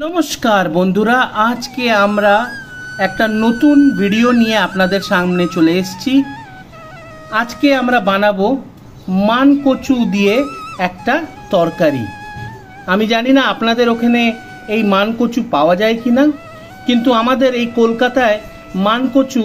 नमस्कार बंधुरा आज के आमरा একটা নতুন ভিডিও নিয়ে আপনাদের সামনে চলে এসেছি। আজকে আমরা বানাবো মান কচু দিয়ে একটা তরকারি। আমি জানি না আপনাদের ওখানে এই মান কচু পাওয়া যায় কিনা, কিন্তু আমাদের এই কলকাতায় মান কচু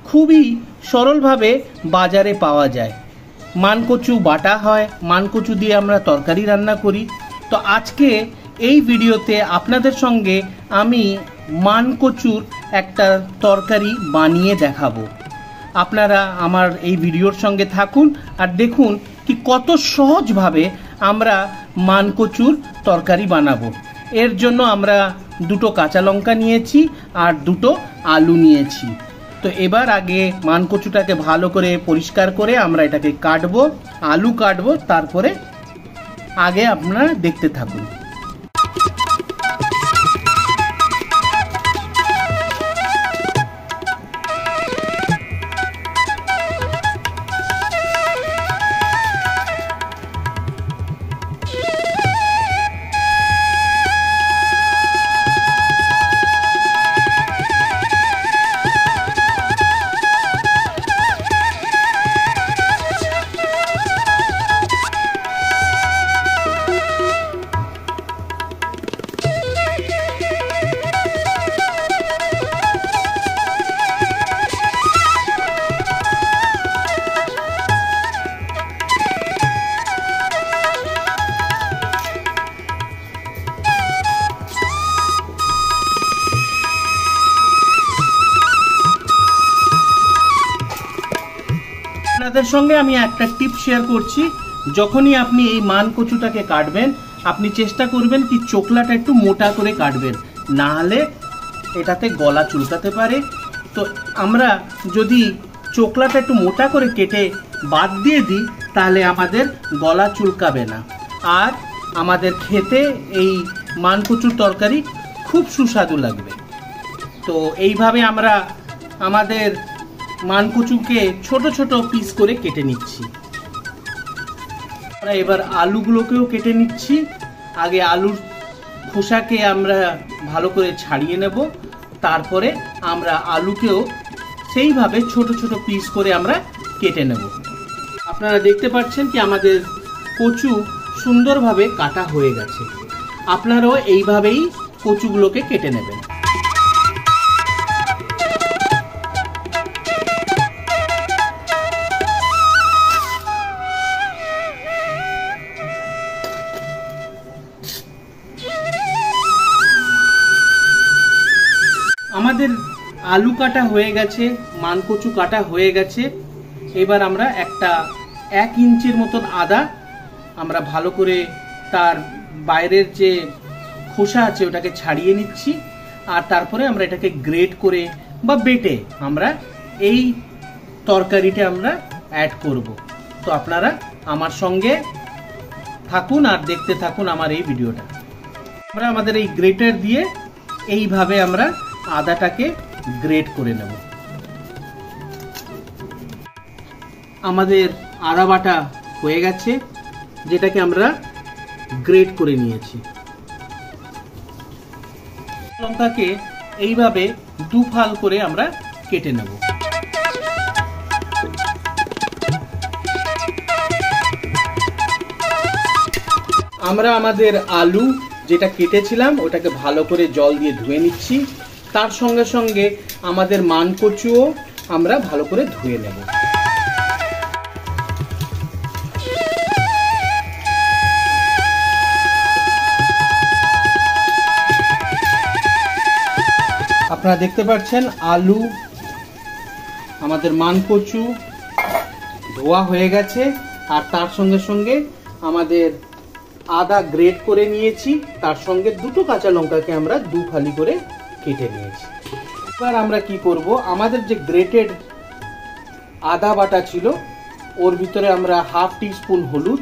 খুবই সরলভাবে বাজারে পাওয়া যায়। মান কচু বাটা হয়, মান কচু দিয়ে আমরা তরকারি রান্না করি। তো আজকে এই ভিডিওতে আপনাদের সঙ্গে আমি মান কচুর একটা তরকারি বানিয়ে দেখাবো। আপনারা আমার এই ভিডিওর সঙ্গে থাকুন আর দেখুন কি কত সহজভাবে আমরা মান কচুর তরকারি বানাবো। এর জন্য আমরা দুটো কাঁচা লঙ্কা নিয়েছি আর দুটো আলু নিয়েছি। তো এবার আগে মান কচুটাকে ভালো করে পরিষ্কার করে আমরা এটাকে কাটবো, আলু কাটবো, তারপরে আগে আপনারা দেখতে থাকুন। আপনাদের সঙ্গে আমি একটা টিপ শেয়ার করছি। যখনই আপনি এই মান কচুটাকে কাটবেন, আপনি চেষ্টা করবেন কি চোকলাটা একটু মোটা করে কাটবেন, না হলে এটাতে গলা চুলকাতে পারে। তো আমরা যদি চোকলাটা একটু মোটা করে কেটে বাদ দিয়ে দিই তাহলে আমাদের গলা চুলকাবে না, আর আমাদের খেতে এই মান কচুর তরকারি খুব সুস্বাদু লাগবে। তো এইভাবে আমরা আমাদের মান কচুকে ছোট ছোট পিস করে কেটে নিচ্ছি। আমরা এবার আলুগুলোকেও কেটে নিচ্ছি। আগে আলুর খোসাকে আমরা ভালো করে ছাড়িয়ে নেব, তারপরে আমরা আলুকেও সেইভাবে ছোট ছোট পিস করে আমরা কেটে নেব। আপনারা দেখতে পাচ্ছেন কি আমাদের কচু সুন্দরভাবে কাটা হয়ে গেছে। আপনারাও এইভাবেই কচুগুলোকে কেটে নেবেন। আমাদের আলু কাটা হয়ে গেছে, মান কচু কাটা হয়ে গেছে। এবার আমরা একটা 1 ইঞ্চির মতন আদা আমরা ভালো করে তার বাইরের যে খোসা আছে ওটাকে ছাড়িয়ে নিচ্ছি, আর তারপরে আমরা এটাকে গ্রেট করে বা বেটে আমরা এই তরকারিতে আমরা অ্যাড করব। তো আপনারা আমার সঙ্গে থাকুন আর দেখতে থাকুন আমার এই ভিডিওটা। আমরা আমাদের এই গ্রেটার দিয়ে এইভাবে আমরা আদাটাকে গ্রেট করে নেব। আমাদের আদা বাটা হয়ে গেছে, যেটাকে আমরা গ্রেট করে নিয়েছি। লঙ্কাকে এইভাবে দু ফাল করে আমরা কেটে নেব। আমরা আমাদের আলু যেটা কেটেছিলাম ওটাকে ভালো করে জল দিয়ে ধুয়ে নিচ্ছি। তার সঙ্গে সঙ্গে আমাদের মান কচুও আমরা ভালো করে ধুয়ে নেব। আপনারা দেখতে পাচ্ছেন আলু, আমাদের মান কচু ধোয়া হয়ে গেছে, আর তার সঙ্গে সঙ্গে আমাদের আদা গ্রেট করে নিয়েছি, তার সঙ্গে দুটো কাঁচা লঙ্কাকে আমরা দু ফালি করে কেটে নিয়েছি। এবার আমরা কি করব, আমাদের যে গ্রেটেড আদা বাটা ছিল ওর ভিতরে আমরা 1/2 টিস্পুন হলুদ,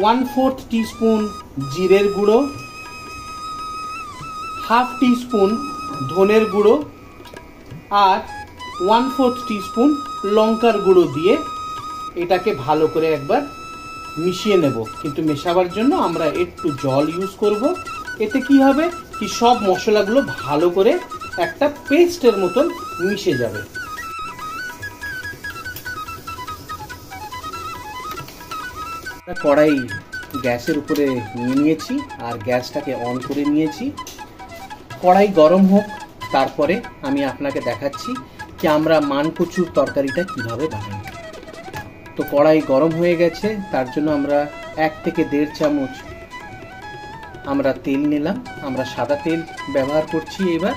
1/4 টিস্পুন জিরের গুঁড়ো, 1/2 টিস্পুন ধনের গুঁড়ো আর 1/4 টিস্পুন লঙ্কার গুঁড়ো দিয়ে এটাকে ভালো করে একবার মিশিয়ে নেব। কিন্তু মেশাবার জন্য আমরা একটু জল ইউজ করব। এতে কি হবে কি সব মশলাগুলো ভালো করে একটা পেস্টের মতন মিশে যাবে। কড়াই গ্যাসের উপরে নিয়ে নিয়েছি আর গ্যাসটাকে অন করে নিয়েছি। কড়াই গরম হোক, তারপরে আমি আপনাকে দেখাচ্ছি কি আমরা মানকচুর তরকারিটা কিভাবে বানাই। তো কড়াই গরম হয়ে গেছে, তার জন্য আমরা 1 থেকে 1.5 চামচ আমরা তেল নিলাম। আমরা সাদা তেল ব্যবহার করছি। এবার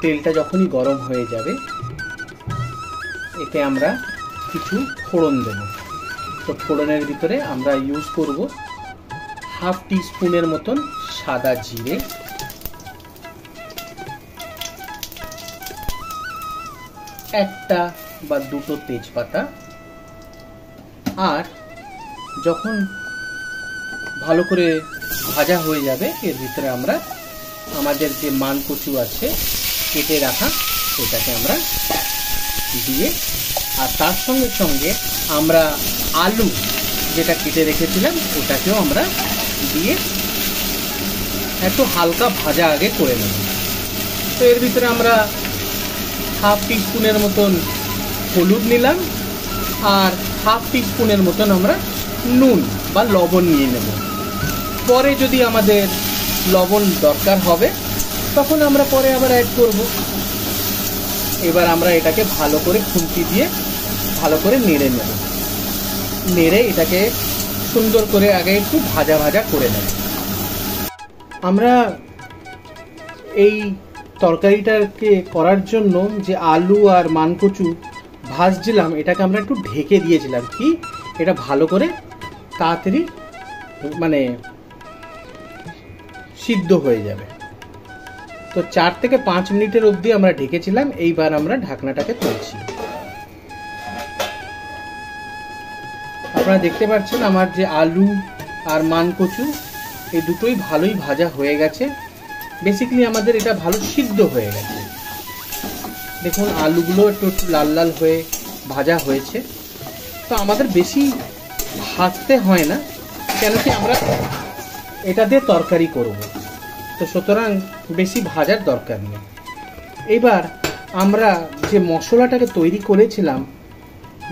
তেলটা যখনই গরম হয়ে যাবে এতে আমরা কিছু ফোড়ন দেব। তো ফোড়নের ভিতরে আমরা ইউজ করব 1/2 টিস্পুনের মতন সাদা জিরে, 1টা বা 2টো তেজপাতা। আর যখন ভালো করে ভাজা হয়ে যাবে এর ভিতরে আমরা আমাদের যে মানকচু আছে কেটে রাখা সেটাকে আমরা দিয়ে, আর তার সঙ্গে সঙ্গে আমরা আলু যেটা কেটে রেখেছিলাম ওটাকেও আমরা দিয়ে একটু হালকা ভাজা আগে করে নেব। তো এর ভিতরে আমরা 1/2 টিস্পুনের মতন হলুদ নিলাম আর 1/2 টিস্পুনের মতন আমরা নুন বা লবণ নিয়ে নেব। পরে যদি আমাদের লবণ দরকার হবে তখন আমরা পরে আবার অ্যাড করব। এবার আমরা এটাকে ভালো করে খুন্তি দিয়ে ভালো করে নেড়ে নেব। নেড়ে এটাকে সুন্দর করে আগে একটু ভাজা ভাজা করে নেব। আমরা এই তরকারিটাকে করার জন্য যে আলু আর মানকচু ভাজছিলাম এটাকে আমরা একটু ঢেকে দিয়েছিলাম কি এটা ভালো করে তাড়াতাড়ি মানে সিদ্ধ হয়ে যাবে। তো 4 থেকে 5 মিনিটের অবধি আমরা ঢেকেছিলাম। এইবার আমরা ঢাকনাটাকে তুলছি। আপনারা দেখতে পাচ্ছেন আমার যে আলু আর মানকচু এই দুটোই ভালোই ভাজা হয়ে গেছে। বেসিক্যালি আমাদের এটা ভালো সিদ্ধ হয়ে গেছে। দেখুন আলুগুলো একটু লাল লাল হয়ে ভাজা হয়েছে। তো আমাদের বেশি ভাজতে হয় না, কেন কি আমরা এটা দিয়ে তরকারি করব। তো সুতরাং বেশি ভাজার দরকার নেই। এবার আমরা যে মশলাটাকে তৈরি করেছিলাম,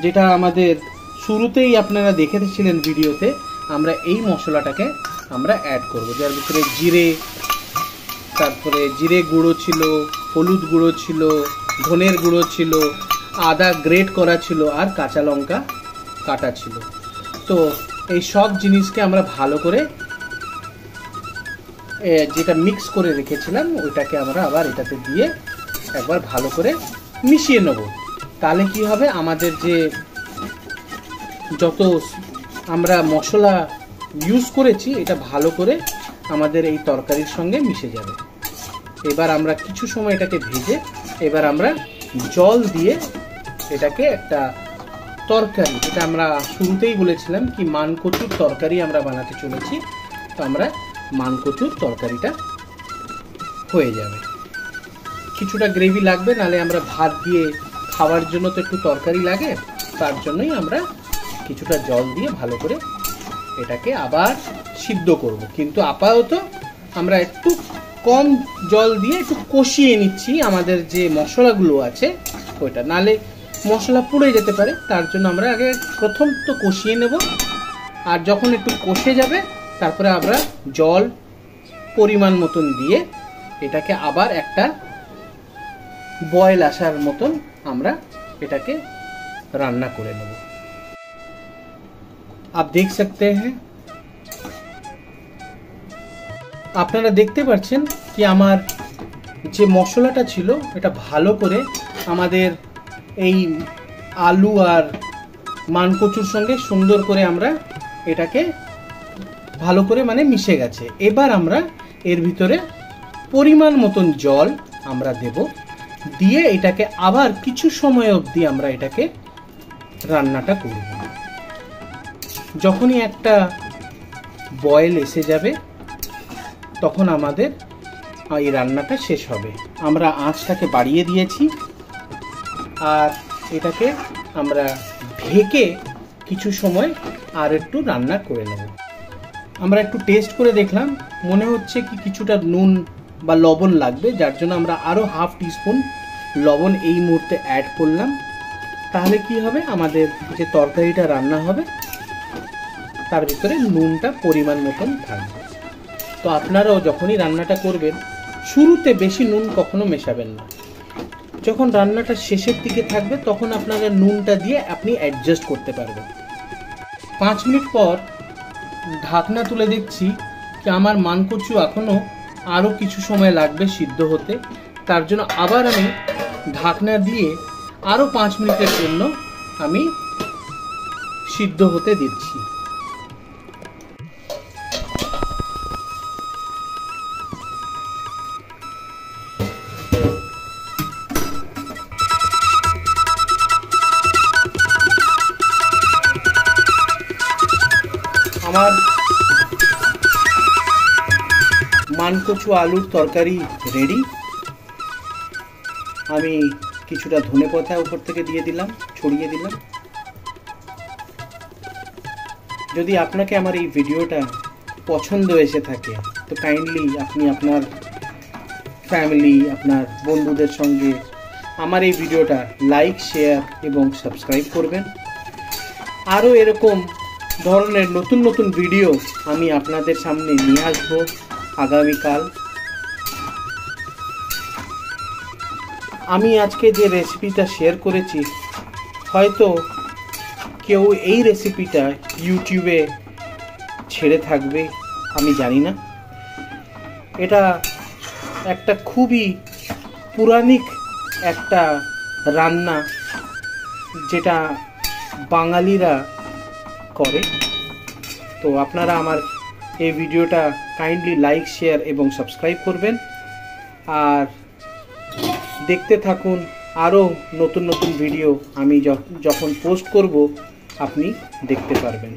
যেটা আমাদের শুরুতেই আপনারা দেখেছিলেন ভিডিওতে, আমরা এই মশলাটাকে আমরা অ্যাড করব। যার ভিতরে জিরে, তারপরে জিরে গুঁড়ো ছিল, হলুদ গুঁড়ো ছিল, ধনের গুঁড়ো ছিল, আদা গ্রেট করা ছিল আর কাঁচা লঙ্কা কাটা ছিল। তো এই সব জিনিসকে আমরা ভালো করে যেটা মিক্স করে রেখেছিলাম ওইটাকে আমরা আবার এটাতে দিয়ে একবার ভালো করে মিশিয়ে নেব। তাহলে কি হবে আমাদের যে যত আমরা মশলা ইউজ করেছি এটা ভালো করে আমাদের এই তরকারির সঙ্গে মিশে যাবে। এবার আমরা কিছু সময় এটাকে ভেজে এবার আমরা জল দিয়ে এটাকে একটা তরকারি, যেটা আমরা শুরুতেই বলেছিলাম কি মানকচুর তরকারি আমরা বানাতে চলেছি। তো আমরা মানকচুর তরকারিটা হয়ে যাবে। কিছুটা গ্রেভি লাগবে, নালে আমরা ভাত দিয়ে খাওয়ার জন্য তো একটু তরকারি লাগে, তার জন্যই আমরা কিছুটা জল দিয়ে ভালো করে এটাকে আবার সিদ্ধ করব। কিন্তু আপাতত আমরা একটু কম জল দিয়ে একটু কষিয়ে নিচ্ছি আমাদের যে মশলাগুলো আছে ওইটা, নালে মশলা পুড়ে যেতে পারে। তার জন্য আমরা আগে প্রথম তো কষিয়ে নেব, আর যখন একটু কষে যাবে তারপরে আমরা জল পরিমাণ মতন দিয়ে এটাকে আবার একটা বয়েল আসার মতন আমরা এটাকে রান্না করে নেব। आप देख सकते हैं, আপনারা দেখতে পাচ্ছেন কি আমার যে মশলাটা ছিল এটা ভালো করে আমাদের এই আলু আর মানকচুর সঙ্গে সুন্দর করে আমরা এটাকে ভালো করে মানে মিশে গেছে। এবার আমরা এর ভিতরে পরিমাণ মতন জল আমরা দেব, দিয়ে এটাকে আবার কিছু সময় অবধি আমরা এটাকে রান্নাটা করব। যখনই একটা বয়েল এসে যাবে তখন আমাদের এই রান্নাটা শেষ হবে। আমরা আঁচটাকে বাড়িয়ে দিয়েছি আর এটাকে আমরা ঢেকে কিছু সময় আর একটু রান্না করে নেব। আমরা একটু টেস্ট করে দেখলাম, মনে হচ্ছে কি কিছুটা নুন বা লবণ লাগবে, যার জন্য আমরা আরও হাফ টিস্পুন লবণ এই মুহূর্তে অ্যাড করলাম। তাহলে কি হবে, আমাদের যে তরকারিটা রান্না হবে তার ভিতরে নুনটা পরিমাণ মতন থাকবে। তো আপনারাও যখনই রান্নাটা করবেন শুরুতে বেশি নুন কখনো মেশাবেন না, যখন রান্নাটা শেষের দিকে থাকবে তখন আপনারা নুনটা দিয়ে আপনি অ্যাডজাস্ট করতে পারবেন। 5 মিনিট পর ঢাকনা তুলে দেখছি কি আমার মানকচু এখনও আরও কিছু সময় লাগবে সিদ্ধ হতে, তার জন্য আবার আমি ঢাকনা দিয়ে আরও 5 মিনিটের জন্য আমি সিদ্ধ হতে দিচ্ছি। আমার মানকচু আলুর তরকারি রেডি। আমি কিছুটা ধনেপাতা উপর থেকে দিয়ে দিলাম, ছড়িয়ে দিলাম। যদি আপনাকে আমার এই ভিডিওটা পছন্দ এসে থাকে তো কাইন্ডলি আপনি আপনার ফ্যামিলি, আপনার বন্ধুদের সঙ্গে আমার এই ভিডিওটা লাইক, শেয়ার এবং সাবস্ক্রাইব করবেন। আরও এরকম ধরনের নতুন নতুন ভিডিও আমি আপনাদের সামনে নিয়ে আসবো আগামীকাল। আমি আজকে যে রেসিপিটা শেয়ার করেছি, হয়তো কেউ এই রেসিপিটা ইউটিউবে ছেড়ে থাকবে, আমি জানি না। এটা একটা খুবই পৌরাণিক একটা রান্না, যেটা বাঙালিরা করে। তো আপনারা আমার এই ভিডিওটা কাইন্ডলি লাইক, শেয়ার এবং সাবস্ক্রাইব করবেন, আর দেখতে থাকুন আরও নতুন নতুন ভিডিও আমি যখন পোস্ট করব আপনি দেখতে পারবেন।